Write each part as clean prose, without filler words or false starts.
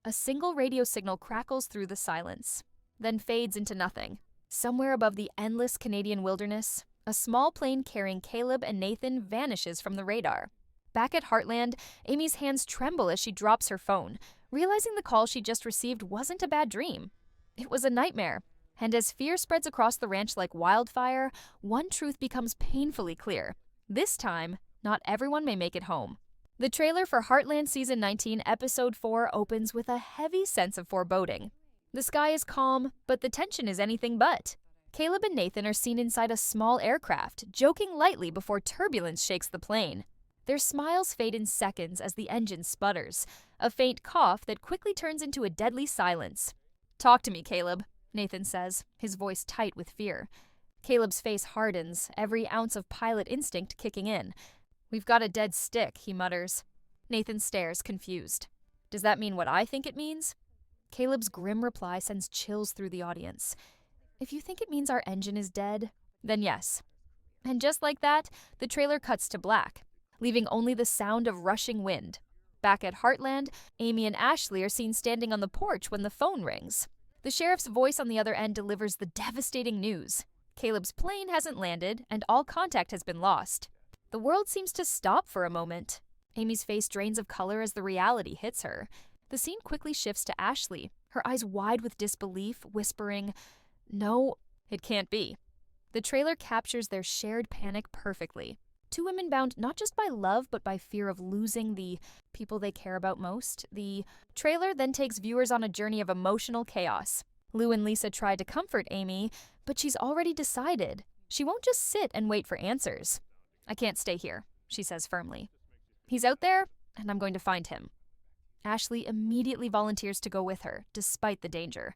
A single radio signal crackles through the silence, then fades into nothing. Somewhere above the endless Canadian wilderness, a small plane carrying Caleb and Nathan vanishes from the radar. Back at Heartland, Amy's hands tremble as she drops her phone, realizing the call she just received wasn't a bad dream. It was a nightmare. And as fear spreads across the ranch like wildfire, one truth becomes painfully clear. This time, not everyone may make it home. The trailer for Heartland Season 19, Episode 4 opens with a heavy sense of foreboding. The sky is calm, but the tension is anything but. Caleb and Nathan are seen inside a small aircraft, joking lightly before turbulence shakes the plane. Their smiles fade in seconds as the engine sputters, a faint cough that quickly turns into a deadly silence. "Talk to me, Caleb," Nathan says, his voice tight with fear. Caleb's face hardens, every ounce of pilot instinct kicking in. "We've got a dead stick," he mutters. Nathan stares, confused. "Does that mean what I think it means?" Caleb's grim reply sends chills through the audience. "If you think it means our engine is dead, then yes." And just like that, the trailer cuts to black, leaving only the sound of rushing wind. Back at Heartland, Amy and Ashley are seen standing on the porch when the phone rings. The sheriff's voice on the other end delivers the devastating news. Caleb's plane hasn't landed, and all contact has been lost. The world seems to stop for a moment. Amy's face drains of color as the reality hits her. The scene quickly shifts to Ashley, her eyes wide with disbelief, whispering, "No, it can't be." The trailer captures their shared panic perfectly. Two women bound not just by love, but by fear of losing the people they care about most. The trailer then takes viewers on a journey of emotional chaos. Lou and Lisa try to comfort Amy, but she's already decided. She won't just sit and wait for answers. "I can't stay here," she says firmly. "He's out there, and I'm going to find him." Ashley immediately volunteers to go with her, despite the danger.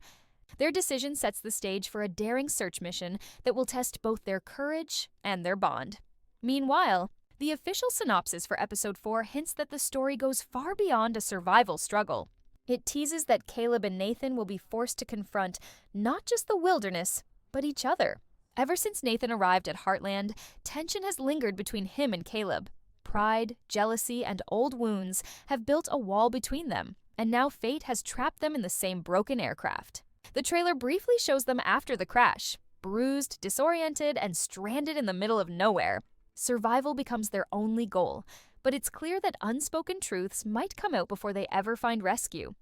Their decision sets the stage for a daring search mission that will test both their courage and their bond. Meanwhile, the official synopsis for Episode 4 hints that the story goes far beyond a survival struggle. It teases that Caleb and Nathan will be forced to confront not just the wilderness, but each other. Ever since Nathan arrived at Heartland, tension has lingered between him and Caleb. Pride, jealousy, and old wounds have built a wall between them, and now fate has trapped them in the same broken aircraft. The trailer briefly shows them after the crash, bruised, disoriented, and stranded in the middle of nowhere. Survival becomes their only goal, but it's clear that unspoken truths might come out before they ever find rescue.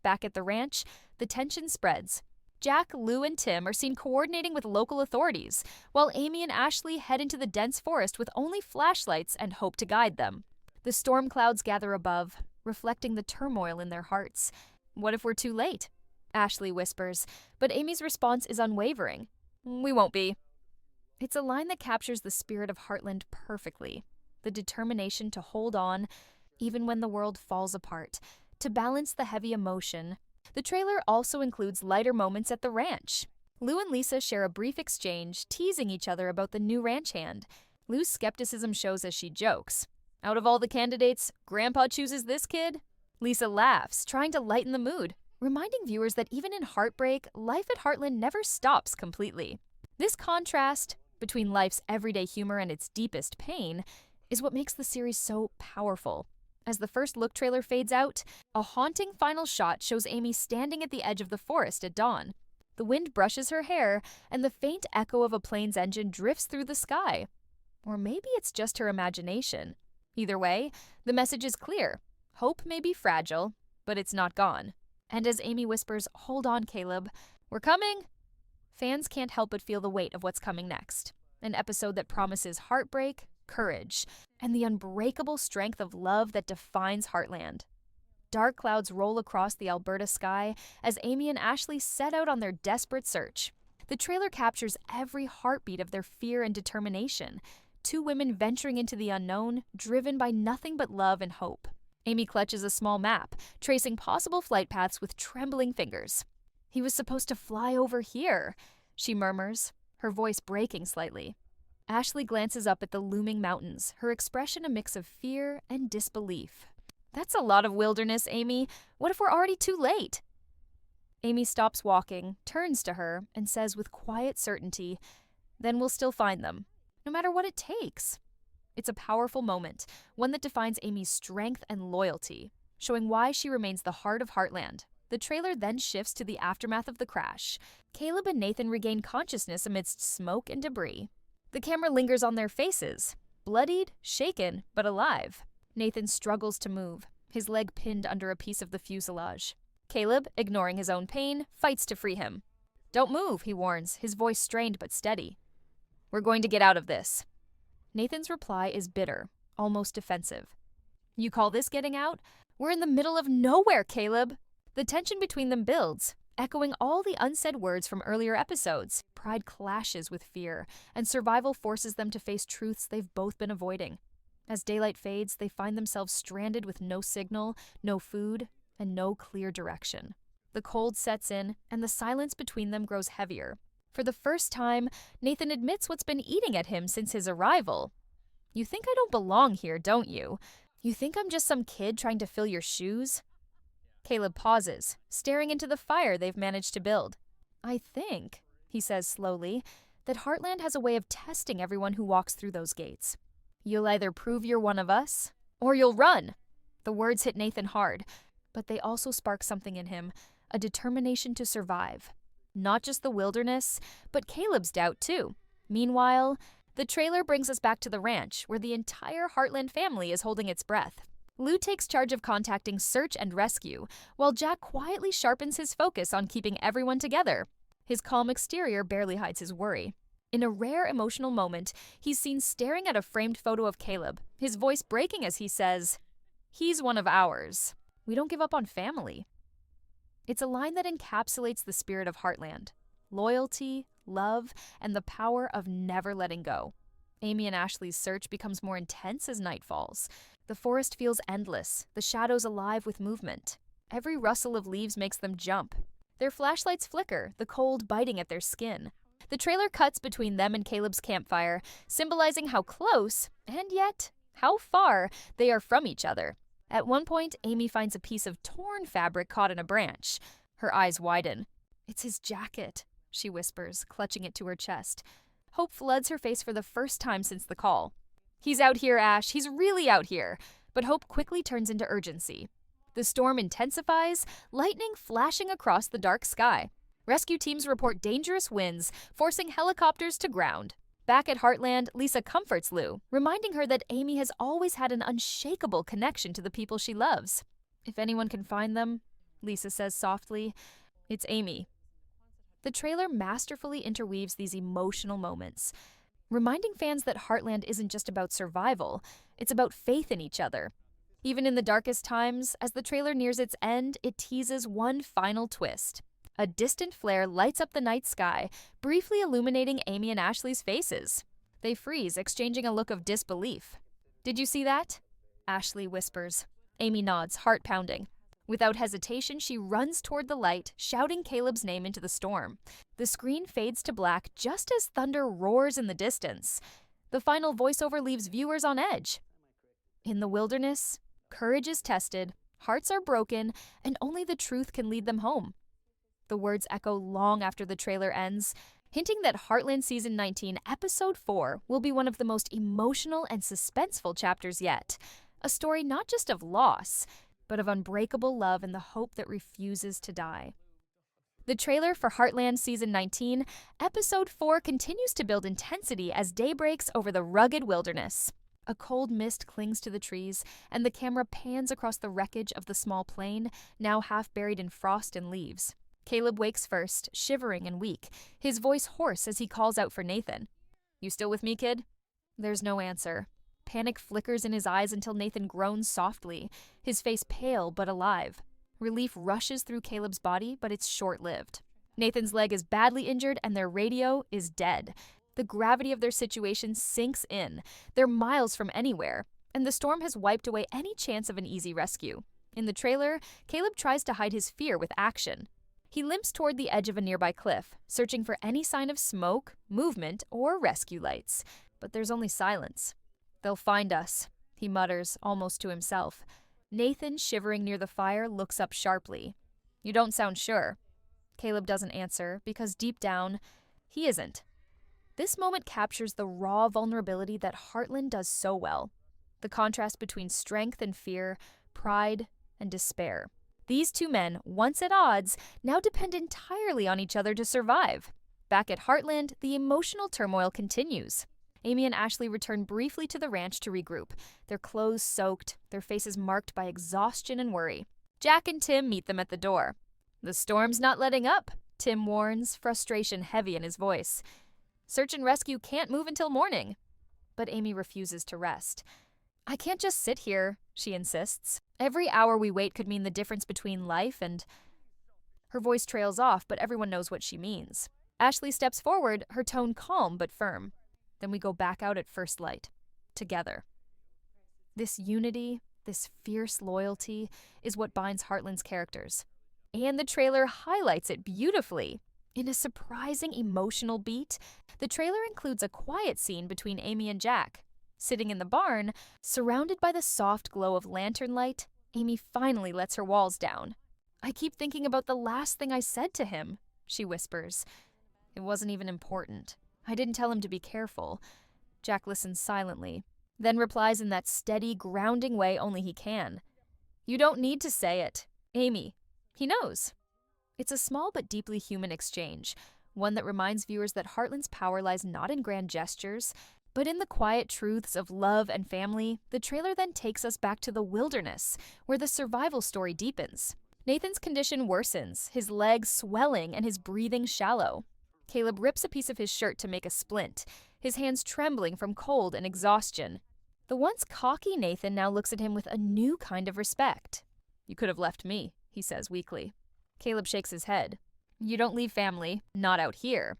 Back at the ranch, the tension spreads. Jack, Lou, and Tim are seen coordinating with local authorities, while Amy and Ashley head into the dense forest with only flashlights and hope to guide them. The storm clouds gather above, reflecting the turmoil in their hearts. "What if we're too late?" Ashley whispers, but Amy's response is unwavering. "We won't be." It's a line that captures the spirit of Heartland perfectly. The determination to hold on, even when the world falls apart, to balance the heavy emotion. The trailer also includes lighter moments at the ranch. Lou and Lisa share a brief exchange, teasing each other about the new ranch hand. Lou's skepticism shows as she jokes. "Out of all the candidates, Grandpa chooses this kid?" Lisa laughs, trying to lighten the mood, reminding viewers that even in heartbreak, life at Heartland never stops completely. This contrast between life's everyday humor and its deepest pain is what makes the series so powerful. As the first look trailer fades out, a haunting final shot shows Amy standing at the edge of the forest at dawn. The wind brushes her hair, and the faint echo of a plane's engine drifts through the sky. Or maybe it's just her imagination. Either way, the message is clear. Hope may be fragile, but it's not gone. And as Amy whispers, "Hold on, Caleb, we're coming," fans can't help but feel the weight of what's coming next. An episode that promises heartbreak, courage, and the unbreakable strength of love that defines Heartland. Dark clouds roll across the Alberta sky as Amy and Ashley set out on their desperate search. The trailer captures every heartbeat of their fear and determination. Two women venturing into the unknown, driven by nothing but love and hope. Amy clutches a small map, tracing possible flight paths with trembling fingers. "He was supposed to fly over here," she murmurs, her voice breaking slightly. Ashley glances up at the looming mountains, her expression a mix of fear and disbelief. "That's a lot of wilderness, Amy. What if we're already too late?" Amy stops walking, turns to her, and says with quiet certainty, "Then we'll still find them, no matter what it takes." It's a powerful moment, one that defines Amy's strength and loyalty. showing why she remains the heart of Heartland. The trailer then shifts to the aftermath of the crash. Caleb and Nathan regain consciousness amidst smoke and debris. The camera lingers on their faces, bloodied, shaken, but alive. Nathan struggles to move, his leg pinned under a piece of the fuselage. Caleb, ignoring his own pain, fights to free him. "Don't move," he warns, his voice strained but steady. "We're going to get out of this." Nathan's reply is bitter, almost defensive. "You call this getting out? We're in the middle of nowhere, Caleb!" The tension between them builds, echoing all the unsaid words from earlier episodes. Pride clashes with fear, and survival forces them to face truths they've both been avoiding. As daylight fades, they find themselves stranded with no signal, no food, and no clear direction. The cold sets in, and the silence between them grows heavier. For the first time, Nathan admits what's been eating at him since his arrival. "You think I don't belong here, don't you? You think I'm just some kid trying to fill your shoes?" Caleb pauses, staring into the fire they've managed to build. "I think," he says slowly, "that Heartland has a way of testing everyone who walks through those gates. You'll either prove you're one of us, or you'll run." The words hit Nathan hard, but they also spark something in him, a determination to survive. Not just the wilderness, but Caleb's doubt too. Meanwhile, the trailer brings us back to the ranch, where the entire Heartland family is holding its breath. Lou takes charge of contacting search and rescue, while Jack quietly sharpens his focus on keeping everyone together. His calm exterior barely hides his worry. In a rare emotional moment, he's seen staring at a framed photo of Caleb, his voice breaking as he says, "He's one of ours. We don't give up on family." It's a line that encapsulates the spirit of Heartland: loyalty, love, and the power of never letting go. Amy and Ashley's search becomes more intense as night falls. The forest feels endless, the shadows alive with movement. Every rustle of leaves makes them jump. Their flashlights flicker, the cold biting at their skin. The trailer cuts between them and Caleb's campfire, symbolizing how close, and yet how far, they are from each other. At one point, Amy finds a piece of torn fabric caught in a branch. Her eyes widen. "It's his jacket," she whispers, clutching it to her chest. Hope floods her face for the first time since the call. "He's out here, Ash. He's really out here." But hope quickly turns into urgency. The storm intensifies, lightning flashing across the dark sky. Rescue teams report dangerous winds, forcing helicopters to ground. Back at Heartland, Lisa comforts Lou, reminding her that Amy has always had an unshakable connection to the people she loves. "If anyone can find them," Lisa says softly, "it's Amy." The trailer masterfully interweaves these emotional moments, reminding fans that Heartland isn't just about survival, it's about faith in each other. Even in the darkest times, as the trailer nears its end, it teases one final twist. A distant flare lights up the night sky, briefly illuminating Amy and Ashley's faces. They freeze, exchanging a look of disbelief. "Did you see that?" Ashley whispers. Amy nods, heart pounding. Without hesitation, she runs toward the light, shouting Caleb's name into the storm. The screen fades to black just as thunder roars in the distance. The final voiceover leaves viewers on edge. In the wilderness, courage is tested, hearts are broken, and only the truth can lead them home. The words echo long after the trailer ends, hinting that Heartland Season 19, Episode 4 will be one of the most emotional and suspenseful chapters yet. A story not just of loss, but of unbreakable love and the hope that refuses to die. The trailer for Heartland Season 19, Episode 4 continues to build intensity as day breaks over the rugged wilderness. A cold mist clings to the trees, and the camera pans across the wreckage of the small plane, now half buried in frost and leaves. Caleb wakes first, shivering and weak, his voice hoarse as he calls out for Nathan. "You still with me, kid?" There's no answer. Panic flickers in his eyes until Nathan groans softly, his face pale but alive. Relief rushes through Caleb's body, but it's short-lived. Nathan's leg is badly injured and their radio is dead. The gravity of their situation sinks in. They're miles from anywhere, and the storm has wiped away any chance of an easy rescue. In the trailer, Caleb tries to hide his fear with action. He limps toward the edge of a nearby cliff, searching for any sign of smoke, movement, or rescue lights. But there's only silence. "They'll find us," he mutters, almost to himself. Nathan, shivering near the fire, looks up sharply. "You don't sound sure." Caleb doesn't answer, because deep down, he isn't. This moment captures the raw vulnerability that Heartland does so well. The contrast between strength and fear, pride and despair. These two men, once at odds, now depend entirely on each other to survive. Back at Heartland, the emotional turmoil continues. Amy and Ashley return briefly to the ranch to regroup, their clothes soaked, their faces marked by exhaustion and worry. Jack and Tim meet them at the door. "The storm's not letting up," Tim warns, frustration heavy in his voice. "Search and rescue can't move until morning." But Amy refuses to rest. "I can't just sit here," she insists. "Every hour we wait could mean the difference between life and—" Her voice trails off, but everyone knows what she means. Ashley steps forward, her tone calm but firm. "Then we go back out at first light. Together." This unity, this fierce loyalty, is what binds Heartland's characters. And the trailer highlights it beautifully. In a surprising emotional beat, the trailer includes a quiet scene between Amy and Jack. Sitting in the barn, surrounded by the soft glow of lantern light, Amy finally lets her walls down. "I keep thinking about the last thing I said to him," she whispers. "It wasn't even important. I didn't tell him to be careful." Jack listens silently, then replies in that steady, grounding way only he can. "You don't need to say it. Amy, he knows." It's a small but deeply human exchange, one that reminds viewers that Heartland's power lies not in grand gestures, but in the quiet truths of love and family. The trailer then takes us back to the wilderness, where the survival story deepens. Nathan's condition worsens, his legs swelling and his breathing shallow. Caleb rips a piece of his shirt to make a splint, his hands trembling from cold and exhaustion. The once cocky Nathan now looks at him with a new kind of respect. "You could have left me," he says weakly. Caleb shakes his head. "You don't leave family, not out here."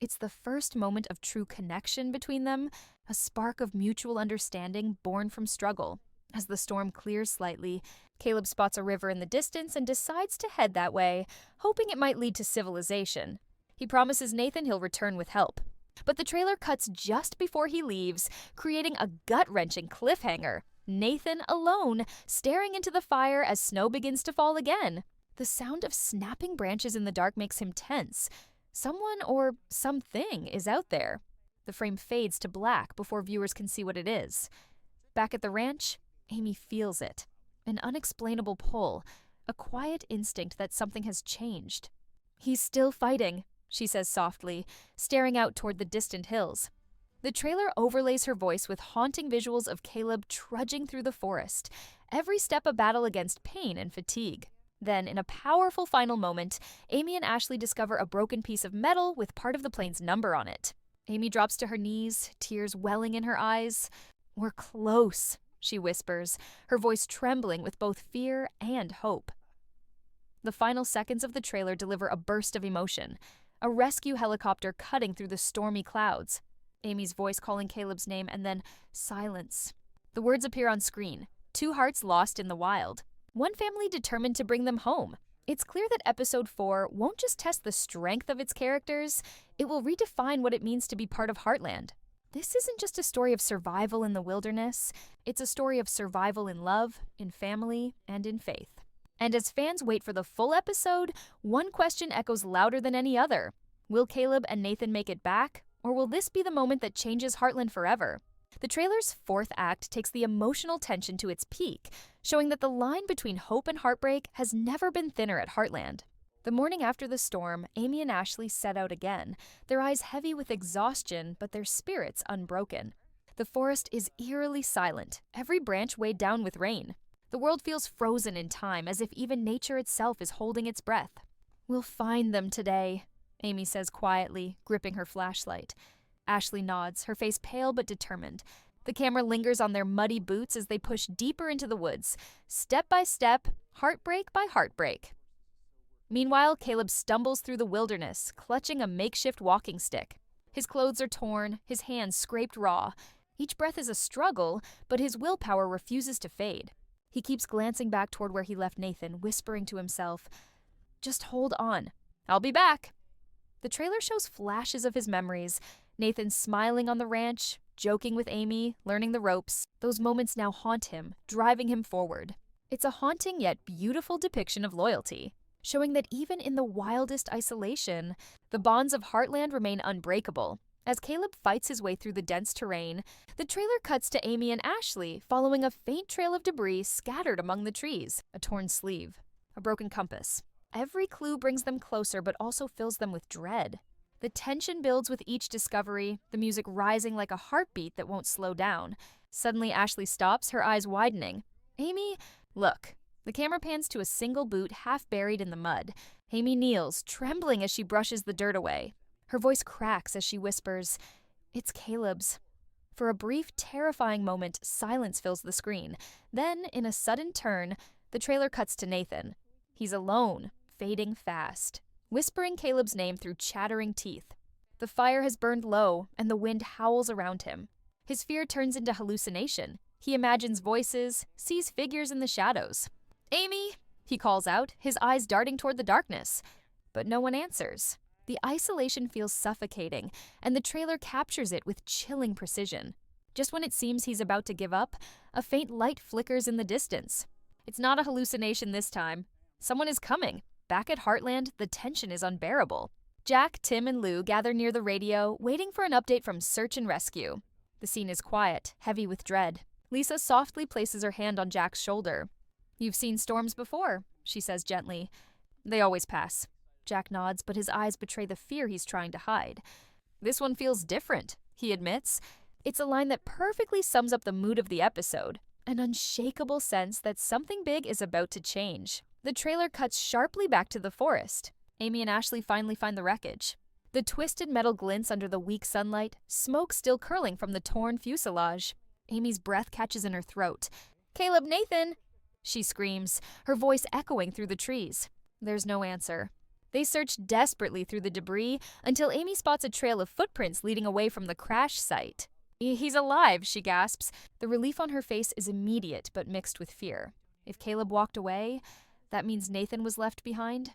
It's the first moment of true connection between them, a spark of mutual understanding born from struggle. As the storm clears slightly, Caleb spots a river in the distance and decides to head that way, hoping it might lead to civilization. He promises Nathan he'll return with help. But the trailer cuts just before he leaves, creating a gut-wrenching cliffhanger. Nathan alone, staring into the fire as snow begins to fall again. The sound of snapping branches in the dark makes him tense. Someone or something is out there. The frame fades to black before viewers can see what it is. Back at the ranch, Amy feels it. An unexplainable pull, a quiet instinct that something has changed. "He's still fighting," she says softly, staring out toward the distant hills. The trailer overlays her voice with haunting visuals of Caleb trudging through the forest, every step a battle against pain and fatigue. Then, in a powerful final moment, Amy and Ashley discover a broken piece of metal with part of the plane's number on it. Amy drops to her knees, tears welling in her eyes. "We're close," she whispers, her voice trembling with both fear and hope. The final seconds of the trailer deliver a burst of emotion, a rescue helicopter cutting through the stormy clouds. Amy's voice calling Caleb's name, and then silence. The words appear on screen. Two hearts lost in the wild. One family determined to bring them home. It's clear that Episode 4 won't just test the strength of its characters, it will redefine what it means to be part of Heartland. This isn't just a story of survival in the wilderness, it's a story of survival in love, in family, and in faith. And as fans wait for the full episode, one question echoes louder than any other. Will Caleb and Nathan make it back, or will this be the moment that changes Heartland forever? The trailer's fourth act takes the emotional tension to its peak, showing that the line between hope and heartbreak has never been thinner at Heartland. The morning after the storm, Amy and Ashley set out again, their eyes heavy with exhaustion, but their spirits unbroken. The forest is eerily silent, every branch weighed down with rain. The world feels frozen in time, as if even nature itself is holding its breath. "We'll find them today," Amy says quietly, gripping her flashlight. Ashley nods, her face pale but determined. The camera lingers on their muddy boots as they push deeper into the woods, step by step, heartbreak by heartbreak. Meanwhile, Caleb stumbles through the wilderness, clutching a makeshift walking stick. His clothes are torn, his hands scraped raw. Each breath is a struggle, but his willpower refuses to fade. He keeps glancing back toward where he left Nathan, whispering to himself, "Just hold on. I'll be back." The trailer shows flashes of his memories. Nathan smiling on the ranch, joking with Amy, learning the ropes. Those moments now haunt him, driving him forward. It's a haunting yet beautiful depiction of loyalty, showing that even in the wildest isolation, the bonds of Heartland remain unbreakable. As Caleb fights his way through the dense terrain, the trailer cuts to Amy and Ashley following a faint trail of debris scattered among the trees, a torn sleeve, a broken compass. Every clue brings them closer but also fills them with dread. The tension builds with each discovery, the music rising like a heartbeat that won't slow down. Suddenly Ashley stops, her eyes widening. Amy, look. The camera pans to a single boot half buried in the mud. Amy kneels, trembling as she brushes the dirt away. Her voice cracks as she whispers, "It's Caleb's." For a brief, terrifying moment, silence fills the screen. Then, in a sudden turn, the trailer cuts to Nathan. He's alone, fading fast, whispering Caleb's name through chattering teeth. The fire has burned low, and the wind howls around him. His fear turns into hallucination. He imagines voices, sees figures in the shadows. "Amy!" he calls out, his eyes darting toward the darkness. But no one answers. The isolation feels suffocating, and the trailer captures it with chilling precision. Just when it seems he's about to give up, a faint light flickers in the distance. It's not a hallucination this time. Someone is coming. Back at Heartland, the tension is unbearable. Jack, Tim, and Lou gather near the radio, waiting for an update from search and rescue. The scene is quiet, heavy with dread. Lisa softly places her hand on Jack's shoulder. "You've seen storms before," she says gently. "They always pass." Jack nods, but his eyes betray the fear he's trying to hide. "This one feels different," he admits. It's a line that perfectly sums up the mood of the episode, an unshakable sense that something big is about to change. The trailer cuts sharply back to the forest. Amy and Ashley finally find the wreckage. The twisted metal glints under the weak sunlight, smoke still curling from the torn fuselage. Amy's breath catches in her throat. "Caleb, Nathan!" she screams, her voice echoing through the trees. There's no answer. They search desperately through the debris until Amy spots a trail of footprints leading away from the crash site. "He's alive," she gasps. The relief on her face is immediate but mixed with fear. If Caleb walked away, that means Nathan was left behind.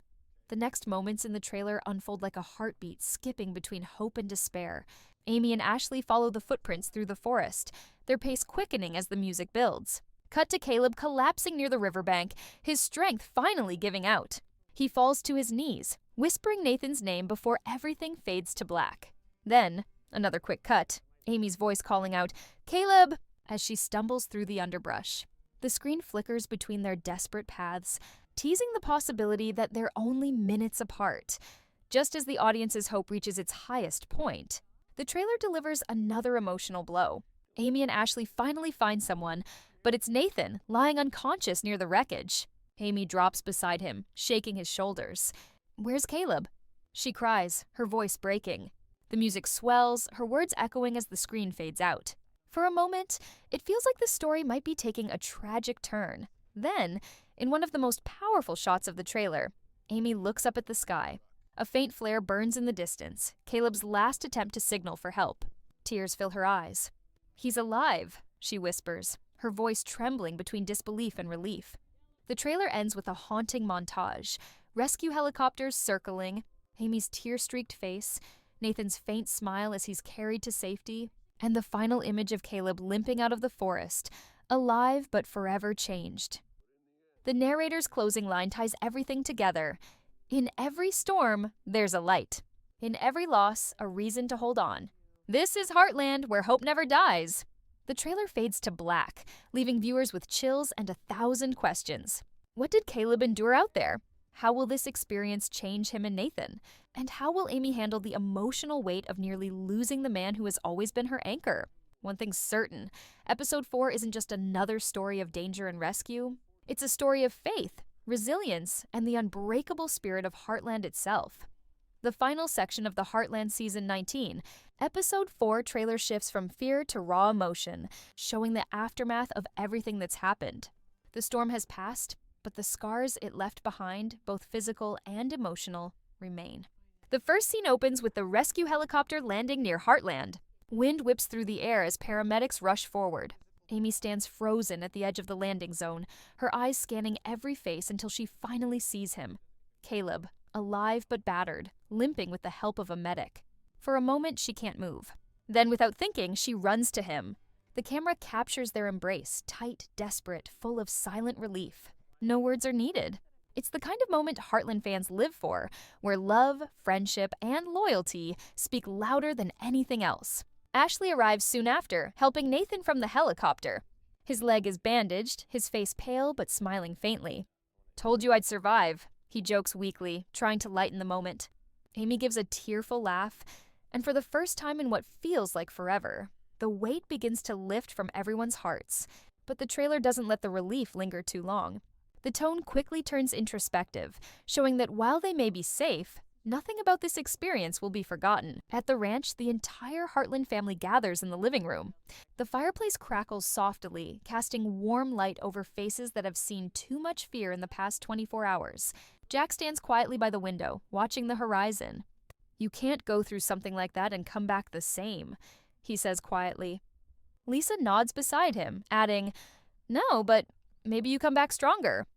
The next moments in the trailer unfold like a heartbeat skipping between hope and despair. Amy and Ashley follow the footprints through the forest, their pace quickening as the music builds. Cut to Caleb collapsing near the riverbank, his strength finally giving out. He falls to his knees, whispering Nathan's name before everything fades to black. Then, another quick cut, Amy's voice calling out, "Caleb!" as she stumbles through the underbrush. The screen flickers between their desperate paths, teasing the possibility that they're only minutes apart. Just as the audience's hope reaches its highest point, the trailer delivers another emotional blow. Amy and Ashley finally find someone, but it's Nathan, lying unconscious near the wreckage. Amy drops beside him, shaking his shoulders. "Where's Caleb?" she cries, her voice breaking. The music swells, her words echoing as the screen fades out. For a moment, it feels like the story might be taking a tragic turn. Then, in one of the most powerful shots of the trailer, Amy looks up at the sky. A faint flare burns in the distance, Caleb's last attempt to signal for help. Tears fill her eyes. "He's alive," she whispers, her voice trembling between disbelief and relief. The trailer ends with a haunting montage. Rescue helicopters circling, Amy's tear-streaked face, Nathan's faint smile as he's carried to safety, and the final image of Caleb limping out of the forest, alive but forever changed. The narrator's closing line ties everything together. In every storm, there's a light. In every loss, a reason to hold on. This is Heartland, where hope never dies. The trailer fades to black, leaving viewers with chills and 1,000 questions. What did Caleb endure out there? How will this experience change him and Nathan? And how will Amy handle the emotional weight of nearly losing the man who has always been her anchor? One thing's certain, Episode 4 isn't just another story of danger and rescue. It's a story of faith, resilience, and the unbreakable spirit of Heartland itself. The final section of the Heartland Season 19, Episode 4 trailer shifts from fear to raw emotion, showing the aftermath of everything that's happened. The storm has passed, but the scars it left behind, both physical and emotional, remain. The first scene opens with the rescue helicopter landing near Heartland. Wind whips through the air as paramedics rush forward. Amy stands frozen at the edge of the landing zone, her eyes scanning every face until she finally sees him. Caleb, alive but battered, limping with the help of a medic. For a moment, she can't move. Then, without thinking, she runs to him. The camera captures their embrace, tight, desperate, full of silent relief. No words are needed. It's the kind of moment Heartland fans live for, where love, friendship, and loyalty speak louder than anything else. Ashley arrives soon after, helping Nathan from the helicopter. His leg is bandaged, his face pale but smiling faintly. "Told you I'd survive," he jokes weakly, trying to lighten the moment. Amy gives a tearful laugh, and for the first time in what feels like forever, the weight begins to lift from everyone's hearts. But the trailer doesn't let the relief linger too long. The tone quickly turns introspective, showing that while they may be safe, nothing about this experience will be forgotten. At the ranch, the entire Heartland family gathers in the living room. The fireplace crackles softly, casting warm light over faces that have seen too much fear in the past 24 hours. Jack stands quietly by the window, watching the horizon. "You can't go through something like that and come back the same," he says quietly. Lisa nods beside him, adding, "No, but maybe you come back stronger."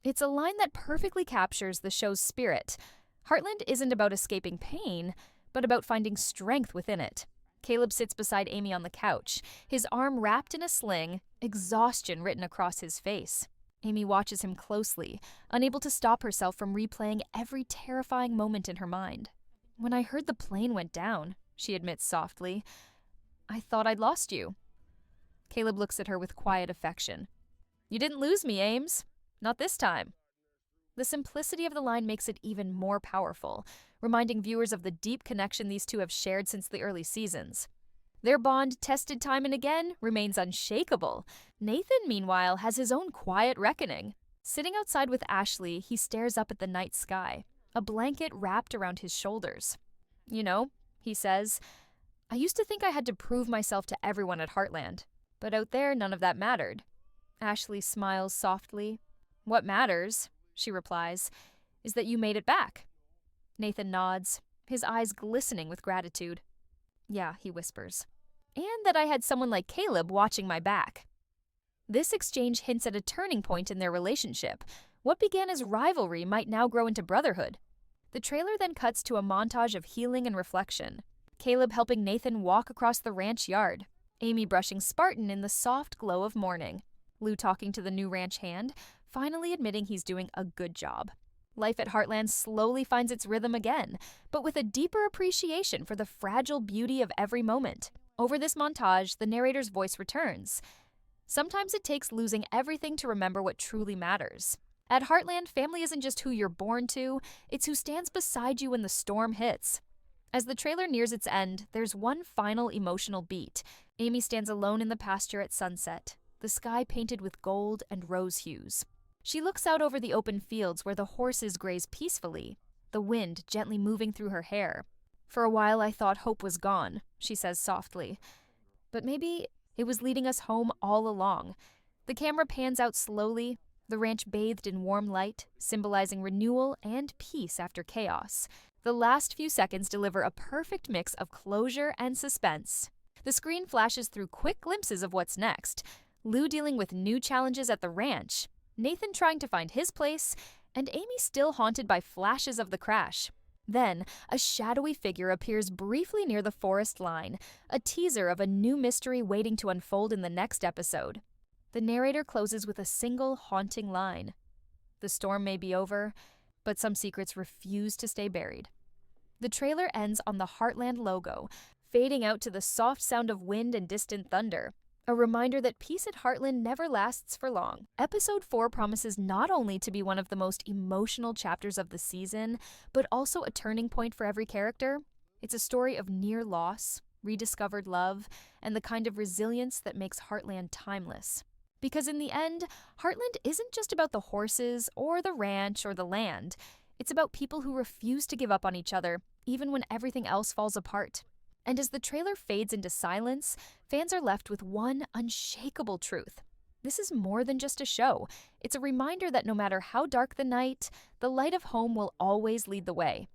It's a line that perfectly captures the show's spirit. Heartland isn't about escaping pain, but about finding strength within it. Caleb sits beside Amy on the couch, his arm wrapped in a sling, exhaustion written across his face. Amy watches him closely, unable to stop herself from replaying every terrifying moment in her mind. "When I heard the plane went down," she admits softly, "I thought I'd lost you." Caleb looks at her with quiet affection. "You didn't lose me, Ames. Not this time." The simplicity of the line makes it even more powerful, reminding viewers of the deep connection these two have shared since the early seasons. Their bond, tested time and again, remains unshakable. Nathan, meanwhile, has his own quiet reckoning. Sitting outside with Ashley, he stares up at the night sky, a blanket wrapped around his shoulders. "You know," he says, "I used to think I had to prove myself to everyone at Heartland, but out there none of that mattered." Ashley smiles softly. "What matters," she replies, "is that you made it back." Nathan nods, his eyes glistening with gratitude. "Yeah," he whispers, "and that I had someone like Caleb watching my back." This exchange hints at a turning point in their relationship. What began as rivalry might now grow into brotherhood. The trailer then cuts to a montage of healing and reflection. Caleb helping Nathan walk across the ranch yard, Amy brushing Spartan in the soft glow of morning, Lou talking to the new ranch hand, finally admitting he's doing a good job. Life at Heartland slowly finds its rhythm again, but with a deeper appreciation for the fragile beauty of every moment. Over this montage, the narrator's voice returns. Sometimes it takes losing everything to remember what truly matters. At Heartland, family isn't just who you're born to, it's who stands beside you when the storm hits. As the trailer nears its end, there's one final emotional beat. Amy stands alone in the pasture at sunset, the sky painted with gold and rose hues. She looks out over the open fields where the horses graze peacefully, the wind gently moving through her hair. "For a while I thought hope was gone," she says softly. "But maybe it was leading us home all along." The camera pans out slowly, the ranch bathed in warm light, symbolizing renewal and peace after chaos. The last few seconds deliver a perfect mix of closure and suspense. The screen flashes through quick glimpses of what's next. Lou dealing with new challenges at the ranch, Nathan trying to find his place, and Amy still haunted by flashes of the crash. Then, a shadowy figure appears briefly near the forest line, a teaser of a new mystery waiting to unfold in the next episode. The narrator closes with a single haunting line. "The storm may be over, but some secrets refuse to stay buried." The trailer ends on the Heartland logo, fading out to the soft sound of wind and distant thunder. A reminder that peace at Heartland never lasts for long. Episode 4 promises not only to be one of the most emotional chapters of the season, but also a turning point for every character. It's a story of near loss, rediscovered love, and the kind of resilience that makes Heartland timeless. Because in the end, Heartland isn't just about the horses or the ranch or the land. It's about people who refuse to give up on each other, even when everything else falls apart. And as the trailer fades into silence, fans are left with one unshakable truth. This is more than just a show. It's a reminder that no matter how dark the night, the light of home will always lead the way.